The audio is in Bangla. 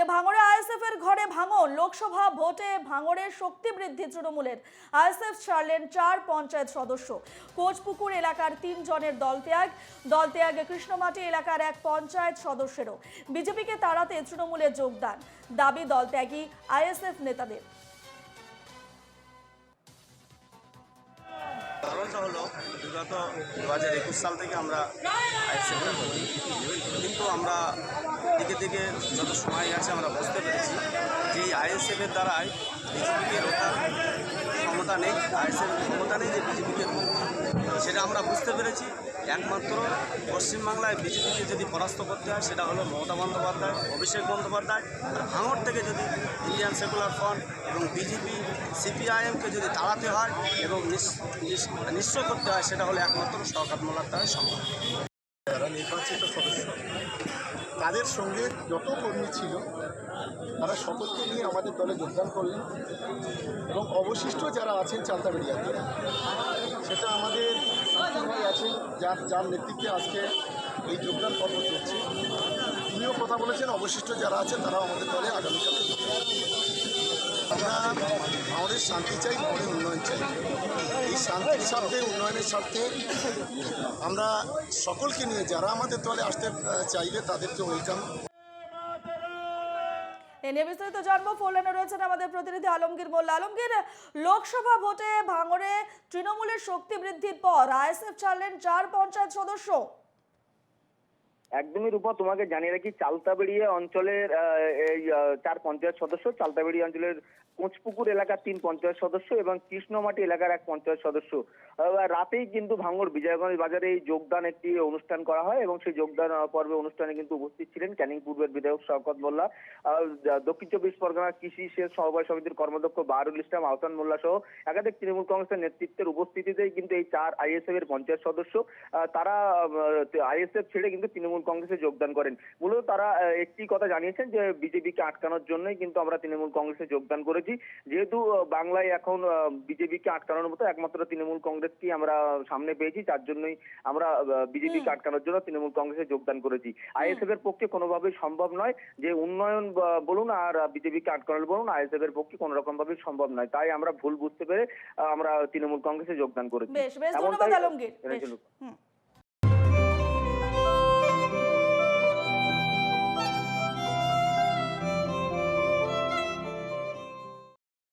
ভাঙড়ে আইএসএফ এর ঘরে ভাঙন। লোকসভা ভোটে ভাঙড়ের শক্তি বৃদ্ধি তৃণমূলের। আইএসএফ ছাড়লেন 4 পঞ্চায়েত সদস্য। কোচপুকুর এলাকার 3 জনের দলত্যাগ কৃষ্ণমাটি এলাকার 1 পঞ্চায়েত সদস্যেরও। বিজেপিকে তাড়াতে তৃণমূলে যোগদান, দাবি দলত্যাগী আইএসএফ নেতাদের। কারণটা হলো বিগত 2021 সাল থেকে আমরা আইএসএফের করি, কিন্তু আমরা দিকে দিকে যত সময় গেছে আমরা বুঝতে পেরেছি যে এই আইএসএফের দ্বারাই বিজেপিকে রোখার ক্ষমতা নেই, আইএসএফের ক্ষমতা নেই যে বিজেপিকে রোখা, সেটা আমরা বুঝতে পেরেছি। একমাত্র পশ্চিমবাংলায় বিজেপিকে যদি পরাস্ত করতে হয় সেটা হলো মমতা বন্দ্যোপাধ্যায়, অভিষেক বন্দ্যোপাধ্যায়। আর ভাঙড় থেকে যদি ইন্ডিয়ান সেকুলার ফ্রন্ট এবং বিজেপি সিপিআইএমকে যদি তাড়াতে হয় এবং নিঃস্ব করতে হয় সেটা হলো একমাত্র শওকত মোল্লার দ্বারাই সম্ভব। যারা নির্বাচিত সদস্য তাদের সঙ্গে যত কর্মী ছিল তারা সকলকে নিয়ে আমাদের দলে যোগদান করলেন এবং অবশিষ্ট যারা আছেন চালতাবেড়িয়াতে, সেটা আমাদের ভাই আছেন যার নেতৃত্বে আজকে এই যোগদান পর্ব চলছে। তিনিও কথা বলেছেন অবশিষ্ট যারা আছেন তারাও আমাদের দলে আগামীকালে যোগদান। আমরা আমাদের শান্তি চাই, আমাদের উন্নয়ন চাই। এই শান্তির স্বার্থে, উন্নয়নের স্বার্থে আমরা সকলকে নিয়ে যারা আমাদের দলে আসতে চাইবে তাদেরকে ওয়েলকাম। এ নিয়ে বিস্তারিত জানবো। ফোনে রয়েছেন আমাদের প্রতিনিধি আলমগীর মোল্লা। আলমগীর, লোকসভা ভোটে ভাঙড়ে তৃণমূলের শক্তি বৃদ্ধির পর আইএসএফ ছাড়লেন 4 পঞ্চায়েত সদস্য। একদমই রূপা, তোমাকে জানিয়ে রাখি চালতাবেড়িয়া অঞ্চলের এই 4 পঞ্চায়েত সদস্য, চালতাবেড়িয়া অঞ্চলের কোচপুকুর এলাকার 3 পঞ্চায়েত সদস্য এবং কৃষ্ণমাটি এলাকার 1 পঞ্চায়েত সদস্য। রাতেই কিন্তু ভাঙড় বিজয়গঞ্জ বাজারে এই যোগদান একটি অনুষ্ঠান করা হয় এবং সেই যোগদান পর্বে অনুষ্ঠানে কিন্তু উপস্থিত ছিলেন ক্যানিং পূর্বের বিধায়ক শওকত মোল্লা, দক্ষিণ 24 পরগনার কৃষি সেচ সমবায় সমিতির কর্মদক্ষ বাহারুল ইসলাম, আহসান মোল্লা সহ একাধিক তৃণমূল কংগ্রেসের নেতৃত্বের উপস্থিতিতেই কিন্তু এই 4 আইএসএফ এর পঞ্চায়েত সদস্য তারা আইএসএফ ছেড়ে কিন্তু তৃণমূল কংগ্রেসে যোগদান করেন। মূলত তারা একটি কথা জানিয়েছেন যে বিজেপিকে আটকানোর জন্যই কিন্তু আমরা তৃণমূল কংগ্রেসে যোগদান করেছি। যেহেতু বাংলায় এখন বিজেপিকে আটকানোর মতো একমাত্র তৃণমূল কংগ্রেসকে আমরা সামনে পেয়েছি, তার জন্যই আমরা বিজেপিকে আটকানোর জন্য তৃণমূল কংগ্রেসে যোগদান করেছি। আইএসএফ এর পক্ষে কোনোভাবেই সম্ভব নয় যে উন্নয়ন বলুন আর বিজেপিকে আটকানো বলুন, আইএসএফ এর পক্ষে কোনো রকম ভাবে সম্ভব নয়। তাই আমরা ভুল বুঝতে পেরে আমরা তৃণমূল কংগ্রেসে যোগদান করেছি। বেশ বেশ, ধন্যবাদ আলমগীর।